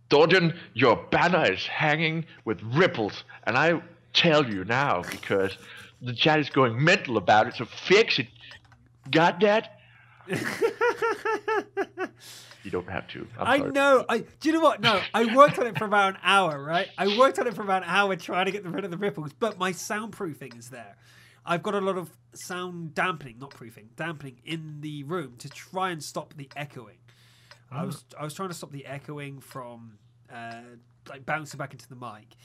Dorjan, your banner is hanging with ripples, and I tell you now because the chat is going mental about it. So fix it. Got that? You don't have to. I know. Do you know what? No, I worked on it for about an hour, right? I worked on it for about an hour trying to get rid of the ripples, but my soundproofing is there. I've got a lot of sound dampening, not proofing, dampening in the room to try and stop the echoing. I was trying to stop the echoing from like bouncing back into the mic,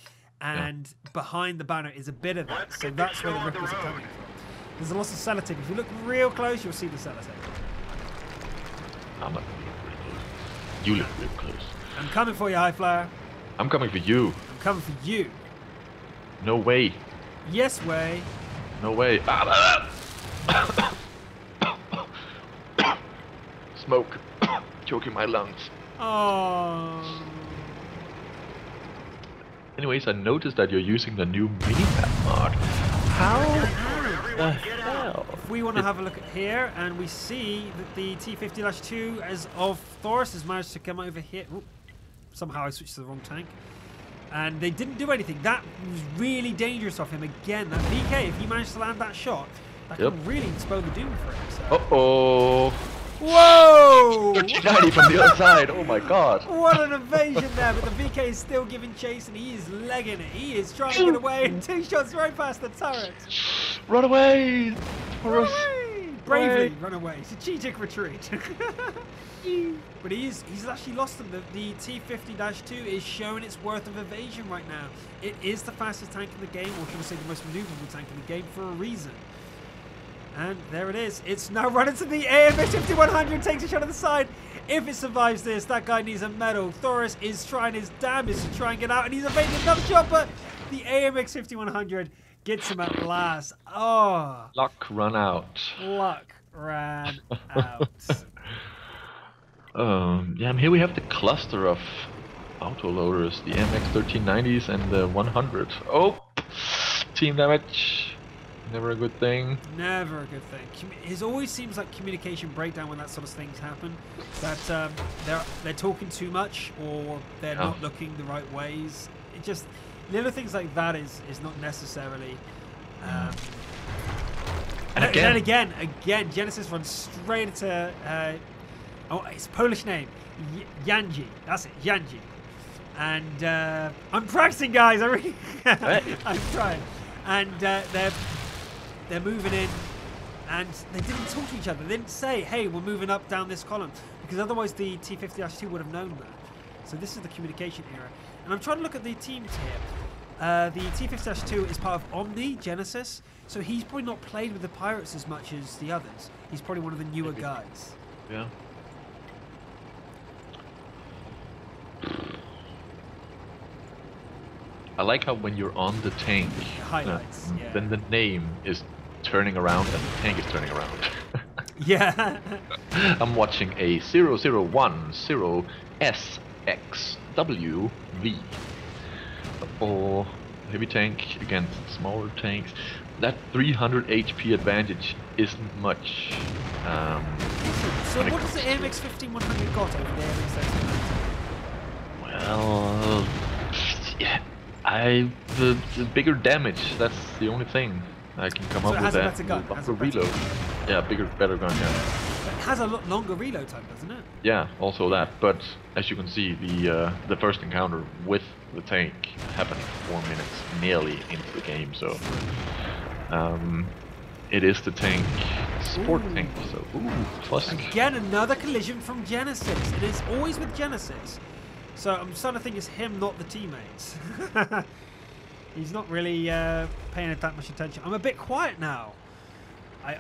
and behind the banner is a bit of that, so that's where the ripples are coming from. There's a lot of sellotape. If you look real close, you'll see the sellotape. I'm not real close. You look real close. I'm coming for you, High Flyer. I'm coming for you. I'm coming for you. No way. Yes way. No way. Smoke. Choking my lungs. Oh. Anyways, I noticed that you're using the new minimap mod. How the hell? If we want to have a look at here, and we see that the T50-2 as of Thoris has managed to come over here. Ooh, somehow I switched to the wrong tank. And they didn't do anything. That was really dangerous of him. Again, that VK, if he managed to land that shot, that could really spell the doom for him. So. Uh-oh. Whoa! 1390 from the other side. Oh my god. What an evasion there, but the VK is still giving chase and he is legging it. He is trying to get away and 2 shots right past the turret. Run away! Run away! Bravely run away. Strategic retreat. But he's actually lost them. The T50-2 is showing its worth of evasion right now. It is the fastest tank in the game, or should I say the most maneuverable tank in the game for a reason. And there it is. It's now running to the AMX5100, takes a shot on the side. If it survives this, that guy needs a medal. Thoris is trying his damnedest to try and get out, and he's evading another shot, but the AMX5100 gets him at last. Oh. Luck run out. Luck ran out. Yeah, and here we have the cluster of autoloaders, the MX1390s and the 100. Oh, team damage. Never a good thing. Never a good thing. It always seems like communication breakdown when that sort of things happen. That they're talking too much, or they're not looking the right ways. It just little things like that is not necessarily. And again, Genesis runs straight into. Oh, it's a Polish name, Yanji. That's it, Yanji. And I'm practicing, guys. I'm trying. And they're moving in, and they didn't talk to each other. They didn't say, hey, we're moving up down this column, because otherwise the T50-2 would have known that. So this is the communication era. And I'm trying to look at the teams here. The T50-2 is part of Omni Genesis, so he's probably not played with the Pirates as much as the others. He's probably one of the newer guys. Yeah. I like how when you're on the tank, highlights, then the name is turning around and the tank is turning around. Yeah. I'm watching a 0010 SXWV. Oh, heavy tank against smaller tanks. That 300 HP advantage isn't much. So what does the AMX5100 got over the AMX1390? Well, yeah. The bigger damage. That's the only thing I can come up with. That. Better gun. Longer reload. Yeah, better gun. Yeah. But it has a lot longer reload time, doesn't it? Yeah, also that. But as you can see, the first encounter with the tank happened 4 minutes nearly into the game. So it is the tank, support tank. So plus again another collision from Genesis. It is always with Genesis. So I'm starting to think it's him, not the teammates. He's not really paying that much attention. I'm a bit quiet now. I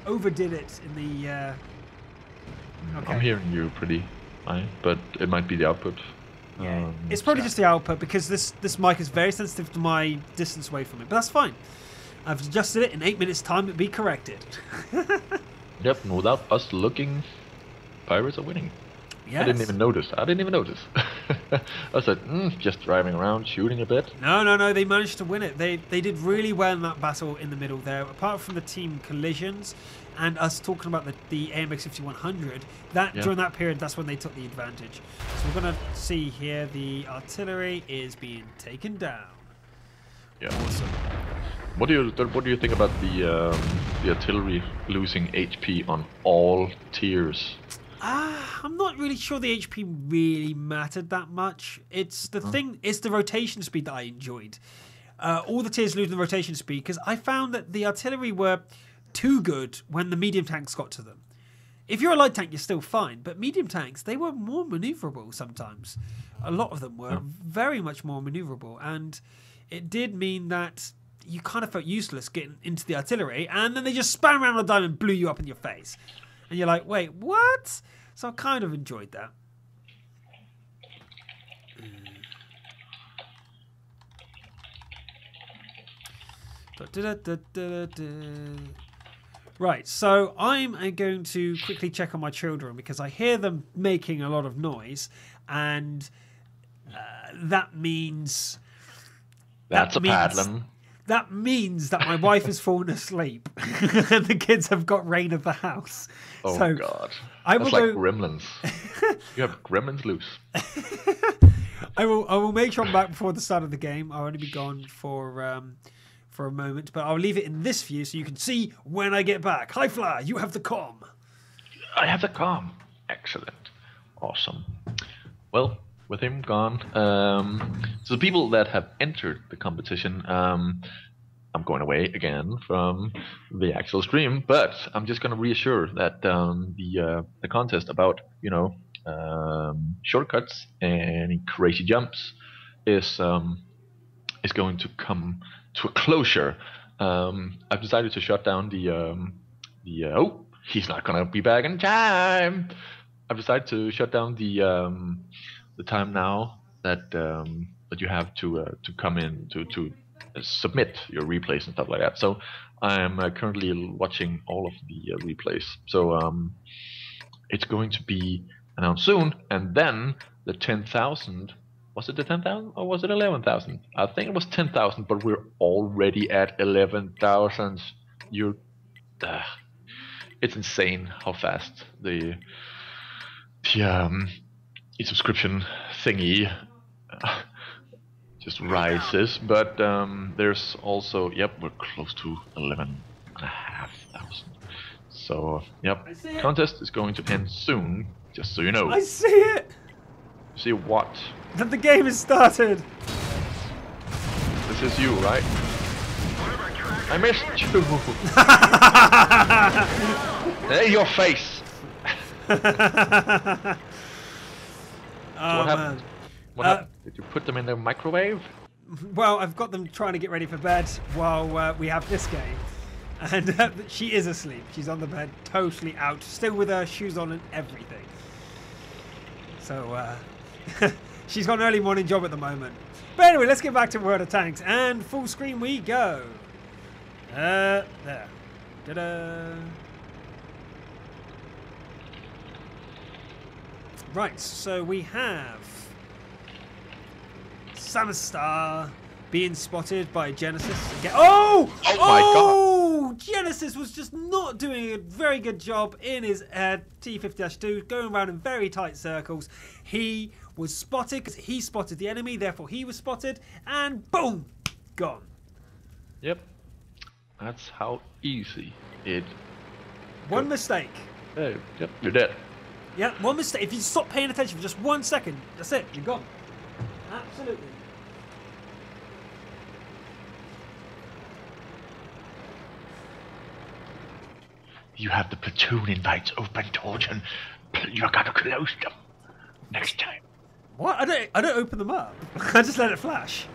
overdid it in the. Okay. I'm hearing you pretty fine, but it might be the output. Yeah, it's probably just the output because this mic is very sensitive to my distance away from it. But that's fine. I've adjusted it. In 8 minutes' time, it'll be corrected. Yep, and without us looking, Pirates are winning. I didn't even notice. I said, just driving around, shooting a bit. No. They managed to win it. They did really well in that battle in the middle there. Apart from the team collisions and us talking about the AMX 5100, during that period, that's when they took the advantage. So we're going to see here the artillery is being taken down. Yeah. Awesome. What do you think about the artillery losing HP on all tiers? I'm not really sure the HP really mattered that much. It's the thing. It's the rotation speed that I enjoyed. All the tiers losing the rotation speed because I found that the artillery were too good when the medium tanks got to them. If you're a light tank, you're still fine. But medium tanks, they were more maneuverable sometimes. A lot of them were very much more maneuverable, and it did mean that you kind of felt useless getting into the artillery, and then they just span around on a dime and blew you up in your face. And you're like, wait, what? So I kind of enjoyed that. Right, so I'm going to quickly check on my children because I hear them making a lot of noise, and that means... That's a paddling. That means that my wife has fallen asleep and the kids have got reign of the house. Oh, so God. That's like gremlins. You have gremlins loose. I will make sure I'm back before the start of the game. I'll only be gone for a moment, but I'll leave it in this view so you can see when I get back. Hi, Fly, you have the comm. I have the comm. Excellent. Awesome. Well, with him gone, so the people that have entered the competition, I'm going away again from the actual stream, but I'm just going to reassure that the contest about shortcuts and crazy jumps is going to come to a closure. I've decided to shut down oh, he's not going to be back in time. I've decided to shut down the time now that that you have to come in to submit your replays and stuff like that. So I'm currently watching all of the replays. So it's going to be announced soon, and then the 10,000. Was it the 10,000 or was it 11,000? I think it was 10,000, but we're already at 11,000. It's insane how fast the subscription thingy just rises. But there's also, we're close to 11,500. So contest is going to end soon, just so you know. I see it. See what? That the game has started. This is you, right? I missed you. Hey, your face. What happened? What happened? Did you put them in the microwave? Well, I've got them trying to get ready for bed while we have this game. And she is asleep. She's on the bed, totally out, still with her shoes on and everything. So, she's got an early morning job at the moment. But anyway, let's get back to World of Tanks. And full screen we go. There. Ta-da. Right, so we have Summerstar being spotted by Genesis again. Oh my God! Genesis was just not doing a very good job in his T50-2, going around in very tight circles. He was spotted because he spotted the enemy, therefore he was spotted, and boom, gone. Yep, that's how easy it. One mistake. Hey, yep, you're dead. Yeah, one mistake. If you stop paying attention for just 1 second, that's it. You're gone. Absolutely. You have the platoon invites open, Dorjan. You gotta close them next time. What? I don't open them up. I just let it flash.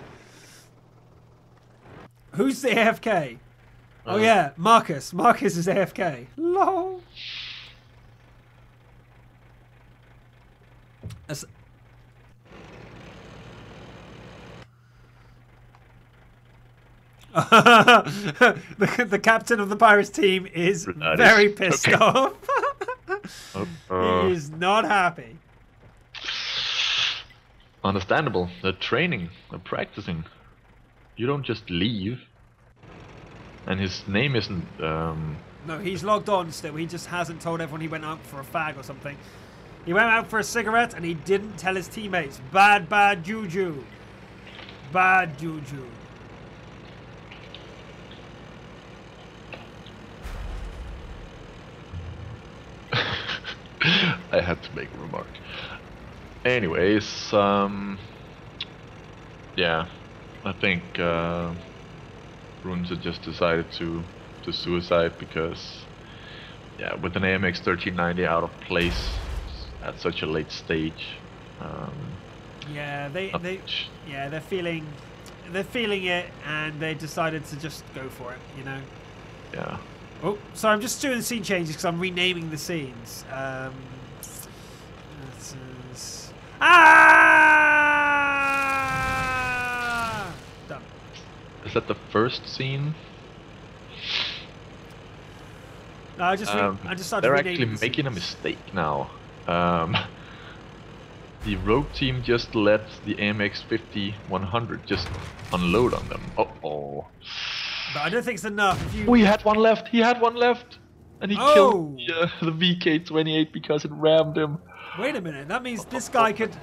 Who's the AFK? Oh yeah, Marcus. Marcus is AFK. LOL. The captain of the Pirates team is very pissed off. He is not happy. Understandable. They're training. They're practicing. You don't just leave. And his name isn't... No, he's logged on still. He just hasn't told everyone he went out for a fag or something. He went out for a cigarette and he didn't tell his teammates. Bad, bad juju. Bad juju. I had to make a remark. Anyways, yeah, I think Runes had just decided to suicide because, yeah, with an AMX 1390 out of place at such a late stage. Yeah, they're feeling it, and they decided to just go for it, you know. Yeah. Oh, so I'm just doing the scene changes because I'm renaming the scenes. Done. Is that the first scene? No, I just started. They're actually making a mistake now. The rogue team just let the AMX 50-100 just unload on them. Uh-oh. But I don't think it's enough. If you... Oh, he had one left. He had one left. And he killed the VK-28 because it rammed him. Wait a minute. That means this guy could...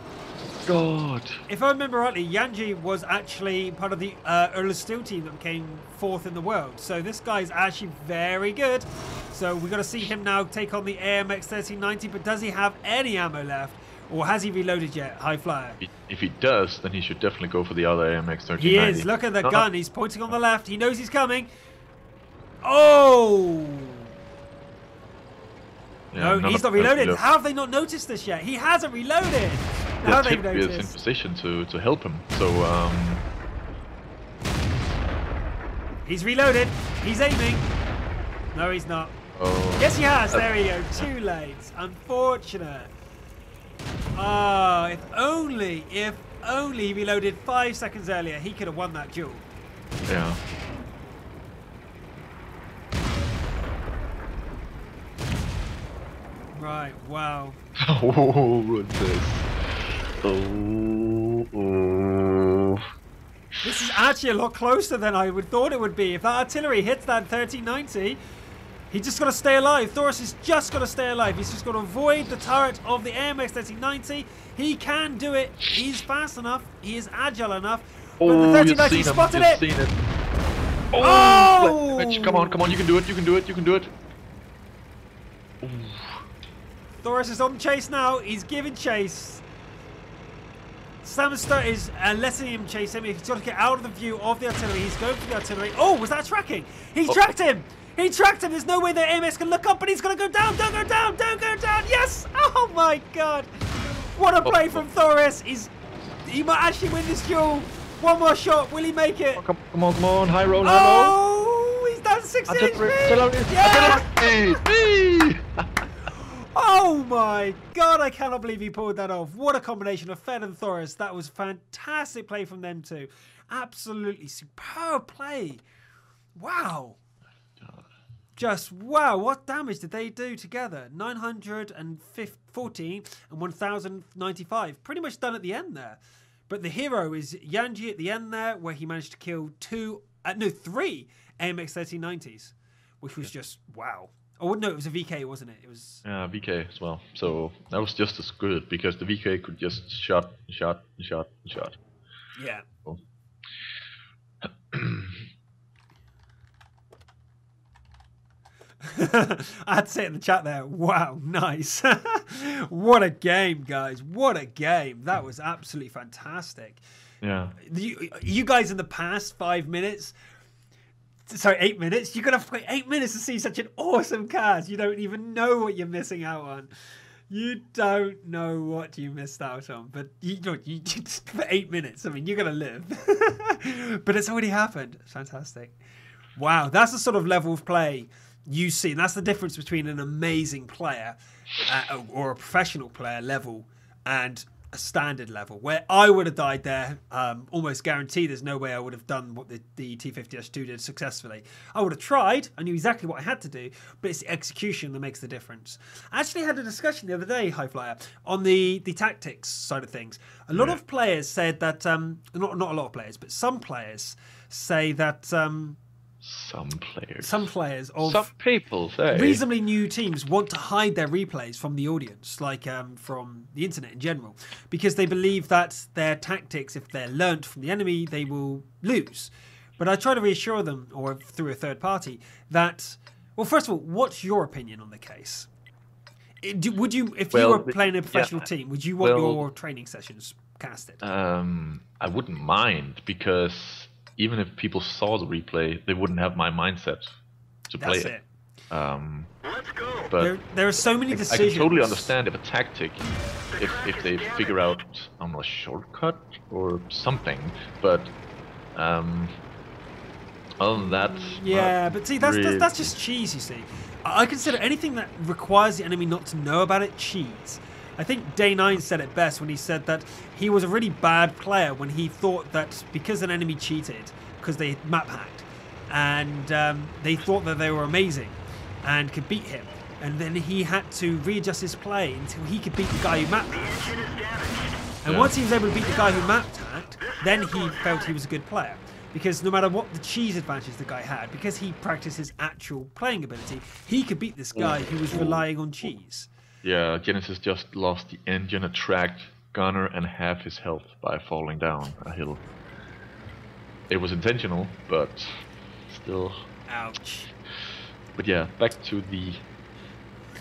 God. If I remember rightly, yeahhhh was actually part of the Earl Steel team that came fourth in the world. So this guy's actually very good. So we've got to see him now take on the AMX 1390. But does he have any ammo left? Or has he reloaded yet, High Flyer? If he does, then he should definitely go for the other AMX 1390. He is. Look at the gun. He's pointing on the left. He knows he's coming. Oh! Yeah, no, he's not reloaded. How have they not noticed this yet? He hasn't reloaded. Now they've noticed. Is in position to help him. So, he's reloaded. He's aiming. No, he's not. Oh. Yes, he has. There we go. Too late. Unfortunate. Ah, if only he reloaded 5 seconds earlier, he could have won that duel. Yeah. Right, wow. Oh, what's this? Oh. This is actually a lot closer than I would thought it would be. If that artillery hits that 1390, he's just got to stay alive. Thoris has just got to stay alive. He's just got to avoid the turret of the AMX 1390. He can do it. He's fast enough. He is agile enough. Oh, but the 1390 spotted it. Seen it. Oh! Come on, you can do it. You can do it. Ooh. Thoris is on chase now. He's giving chase. Stamster is letting him chase him. He's got to get out of the view of the artillery. He's going for the artillery. Oh, was that tracking? He tracked him. He tracked him. There's no way the AMS can look up, but he's going to go down. Don't go down. Don't go down. Yes. Oh, my God. What a play from Thoris. He might actually win this duel. One more shot. Will he make it? Come on. High roll. Oh, he's done 6 HP. Yeah. Oh, my God. I cannot believe he pulled that off. What a combination of Fed and Thoris. That was fantastic play from them two. Absolutely superb play. Wow. Just wow, what damage did they do together? 914 and 1095. Pretty much done at the end there. But the hero is yeahhhh at the end there, where he managed to kill 3 AMX 1390s, which was just wow. Oh no, it was a VK, wasn't it? It was VK as well. So that was just as good because the VK could just shot. Yeah. Cool. I had to say it in the chat there. Wow, nice. What a game, guys. What a game. That was absolutely fantastic. Yeah. You guys in the past 5 minutes, sorry, 8 minutes, you're going to wait 8 minutes to see such an awesome cast. You don't even know what you're missing out on. You don't know what you missed out on. But you for 8 minutes, I mean, you're going to live. But it's already happened. It's fantastic. Wow, that's the sort of level of play you see. And that's the difference between an amazing player or a professional player level and a standard level where I would have died there, almost guaranteed. There's no way I would have done what the T50-2 did successfully. I would have tried. I knew exactly what I had to do, but it's the execution that makes the difference. I actually had a discussion the other day, High Flyer, on the tactics side of things. A lot of players said that, not a lot of players, but some players say that... Some people say reasonably new teams want to hide their replays from the audience, like from the internet in general, because they believe that their tactics, if they're learnt from the enemy, they will lose. But I try to reassure them, or through a third party, that, well, first of all, what's your opinion on the case? Would you, if you were playing a professional team, would you want your training sessions casted? I wouldn't mind, because even if people saw the replay, they wouldn't have my mindset to play it. Let's go. But there are so many decisions. I can totally understand if a tactic, if they figure out a shortcut or something. But other than that, yeah. But see, that's just cheese. You see, I consider anything that requires the enemy not to know about it cheese. I think Day 9 said it best when he said that he was a really bad player when he thought that because an enemy cheated, because they map hacked, and they thought that they were amazing and could beat him, and then he had to readjust his play until he could beat the guy who map hacked. And once he was able to beat the guy who map hacked, then he felt he was a good player. Because no matter what the cheese advantage the guy had, because he practiced his actual playing ability, he could beat this guy who was relying on cheese. Yeah, Genesis just lost the engine, attract, gunner, and half his health by falling down a hill. It was intentional, but still. Ouch. But yeah, back to the...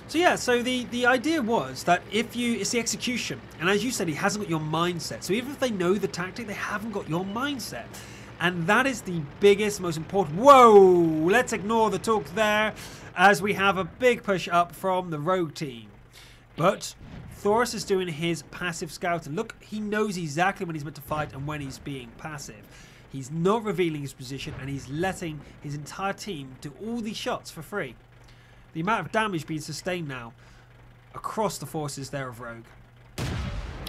So the idea was that it's the execution. And as you said, he hasn't got your mindset. So even if they know the tactic, they haven't got your mindset. And that is the biggest, most important... Whoa! Let's ignore the talk there, as we have a big push up from the rogue team. But Thoris is doing his passive scouting. Look, he knows exactly when he's meant to fight and when he's being passive. He's not revealing his position, and he's letting his entire team do all these shots for free. The amount of damage being sustained now across the forces there of Rogue.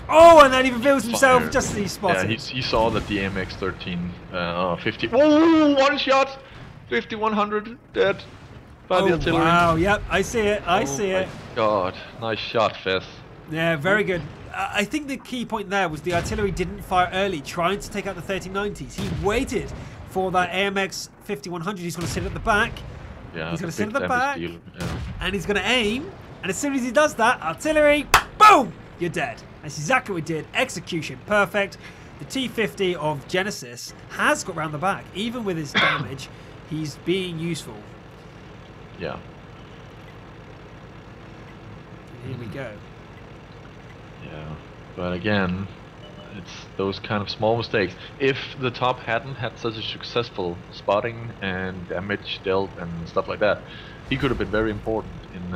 Oh, and then he reveals himself just as he spotted. Yeah, he saw that the MX-13 50... Oh, one shot! 5100 dead. By the artillery. Wow, yep, I see it, I see it. God, nice shot, Fess. Yeah, very good. I think the key point there was the artillery didn't fire early, trying to take out the 3090s. He waited for that AMX 5100. He's going to sit at the back. Yeah, he's going to sit at the back, yeah. And he's going to aim. And as soon as he does that, artillery, boom, you're dead. That's exactly what he did. Execution, perfect. The T50 of Genesis has got round the back. Even with his damage, he's being useful. Yeah. Here we go. Yeah, but again, it's those kind of small mistakes. If the top hadn't had such a successful spotting and damage dealt and stuff like that, he could have been very important in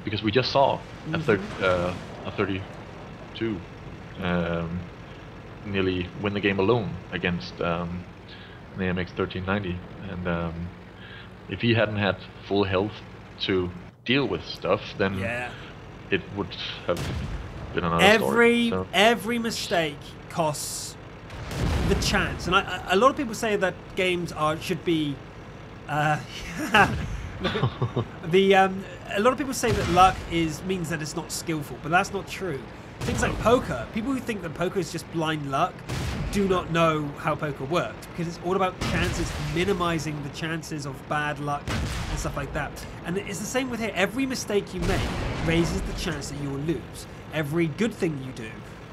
because we just saw a 32 nearly win the game alone against an AMX 1390, and if he hadn't had full health to deal with stuff, then it would have been another story. So. Every mistake costs the chance, and a lot of people say that games should be. A lot of people say that luck means that it's not skillful, but that's not true. Things like poker, people who think that poker is just blind luck do not know how poker works, because it's all about chances, minimizing the chances of bad luck and stuff like that. And it's the same with here. Every mistake you make raises the chance that you will lose. Every good thing you do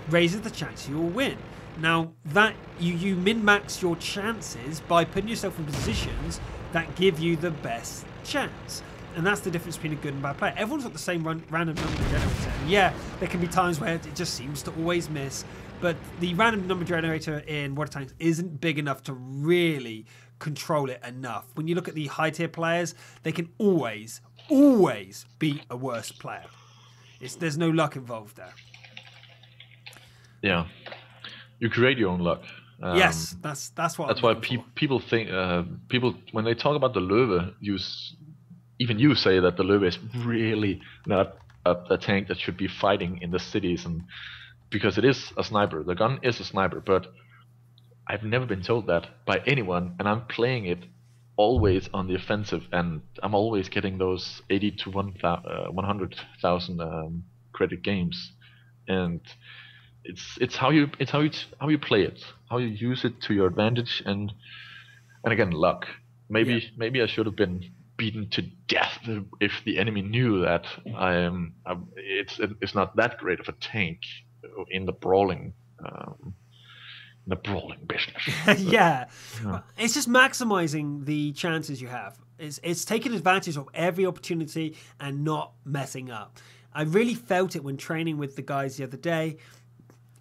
raises the chance you will win. Now, that you min-max your chances by putting yourself in positions that give you the best chance. And that's the difference between a good and bad player. Everyone's got the same random number generator. And yeah, there can be times where it just seems to always miss. But the random number generator in Water Tanks isn't big enough to really control it enough. When you look at the high tier players, they can always beat a worse player. There's no luck involved there. Yeah, you create your own luck. Yes, that's what. That's why people think people when they talk about the Löwe, even you say that the Löwe is really not a tank that should be fighting in the cities and because it is a sniper. The gun is a sniper, but I've never been told that by anyone, and I'm playing it always on the offensive, and I'm always getting those 80 to 100,000 credit games, and it's how you play it, how you use it to your advantage, and again, luck. Maybe I should have been beaten to death if the enemy knew that it's not that great of a tank in the brawling. The brawling business. Yeah. It's just maximizing the chances you have. It's taking advantage of every opportunity and not messing up. I really felt it when training with the guys the other day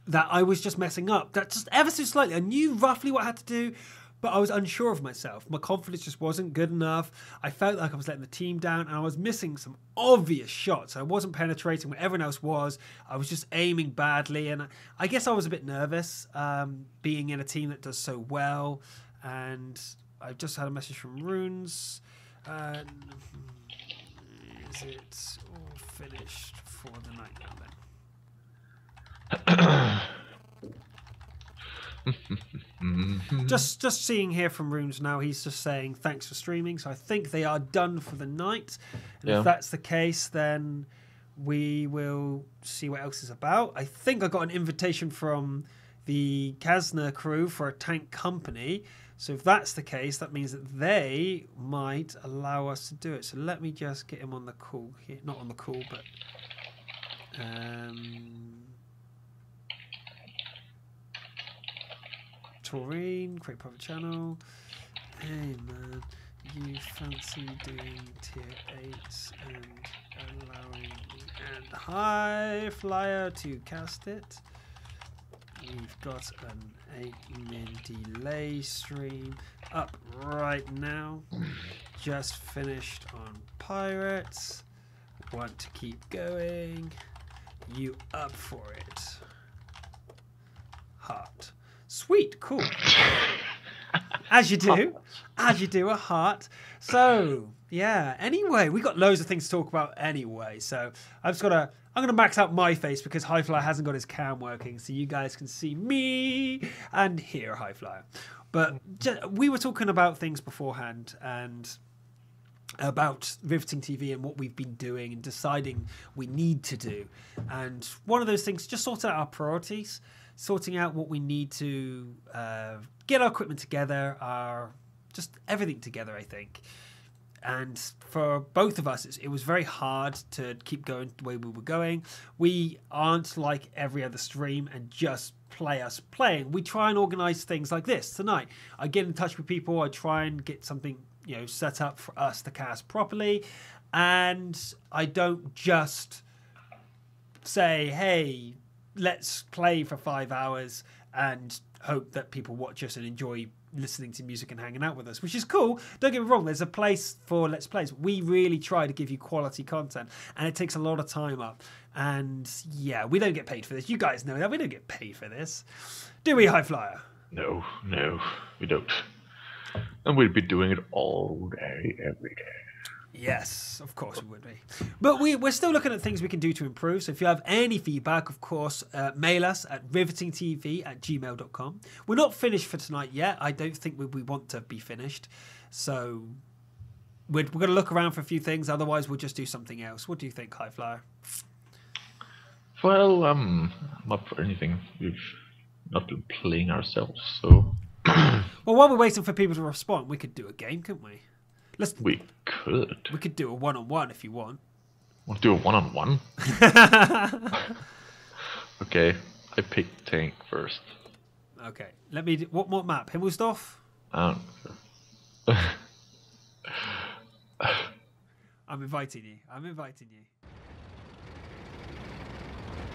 that I was just messing up. That just ever so slightly. I knew roughly what I had to do, but I was unsure of myself. My confidence just wasn't good enough. I felt like I was letting the team down, and I was missing some obvious shots. I wasn't penetrating where everyone else was. I was just aiming badly, and I guess I was a bit nervous being in a team that does so well. And I just had a message from Runes. Is it all finished for the night now then? just seeing here from Runes now, he's just saying thanks for streaming, so I think they are done for the night, and if that's the case, then we will see what else is about. I think I got an invitation from the Kazna crew for a tank company, so if that's the case, that means that they might allow us to do it. So let me just get him on the call here, not on the call, but Taurine, create private channel. Hey man, you fancy doing tier 8s and allowing and High Flyer to cast it? We've got an 8-min delay stream up right now. Just finished on Pirates. Want to keep going. You up for it? Heart. Sweet, cool. As you do, a heart. So, yeah, anyway, we got loads of things to talk about anyway. So I'm gonna max out my face because Highflyer hasn't got his cam working, so you guys can see me and hear Highflyer. But we were talking about things beforehand and about Riveting TV and what we've been doing and deciding we need to do. And one of those things, just sorting out our priorities, sorting out what we need to get our equipment together, just everything together, I think. And for both of us, it was very hard to keep going the way we were going. We aren't like every other stream and just play us playing. We try and organise things like this tonight. I get in touch with people. I try and get something set up for us to cast properly. And I don't just say, hey, let's play for 5 hours and hope that people watch us and enjoy listening to music and hanging out with us, which is cool. Don't get me wrong, there's a place for Let's Plays. We really try to give you quality content, and it takes a lot of time up. And yeah, we don't get paid for this. You guys know that. We don't get paid for this. Do we, Highflyer? No, we don't. And we'd be doing it all day, every day. Yes, of course we would be. But we're still looking at things we can do to improve. So if you have any feedback, of course, mail us at rivetingtv@gmail.com. We're not finished for tonight yet. I don't think we want to be finished. So we're going to look around for a few things. Otherwise, we'll just do something else. What do you think, Highflyer? Well, I'm up for anything. We've not been playing ourselves, so... Well, while we're waiting for people to respond, we could do a game, couldn't we? We could. We could do a one-on-one if you want. Want to do a one-on-one? Okay, I picked tank first. Okay, let me... What map? Himmelsdorf? I don't know. I'm inviting you.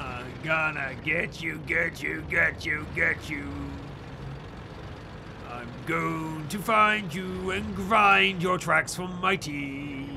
I'm gonna get you. I'm going to find you and grind your tracks for mighty.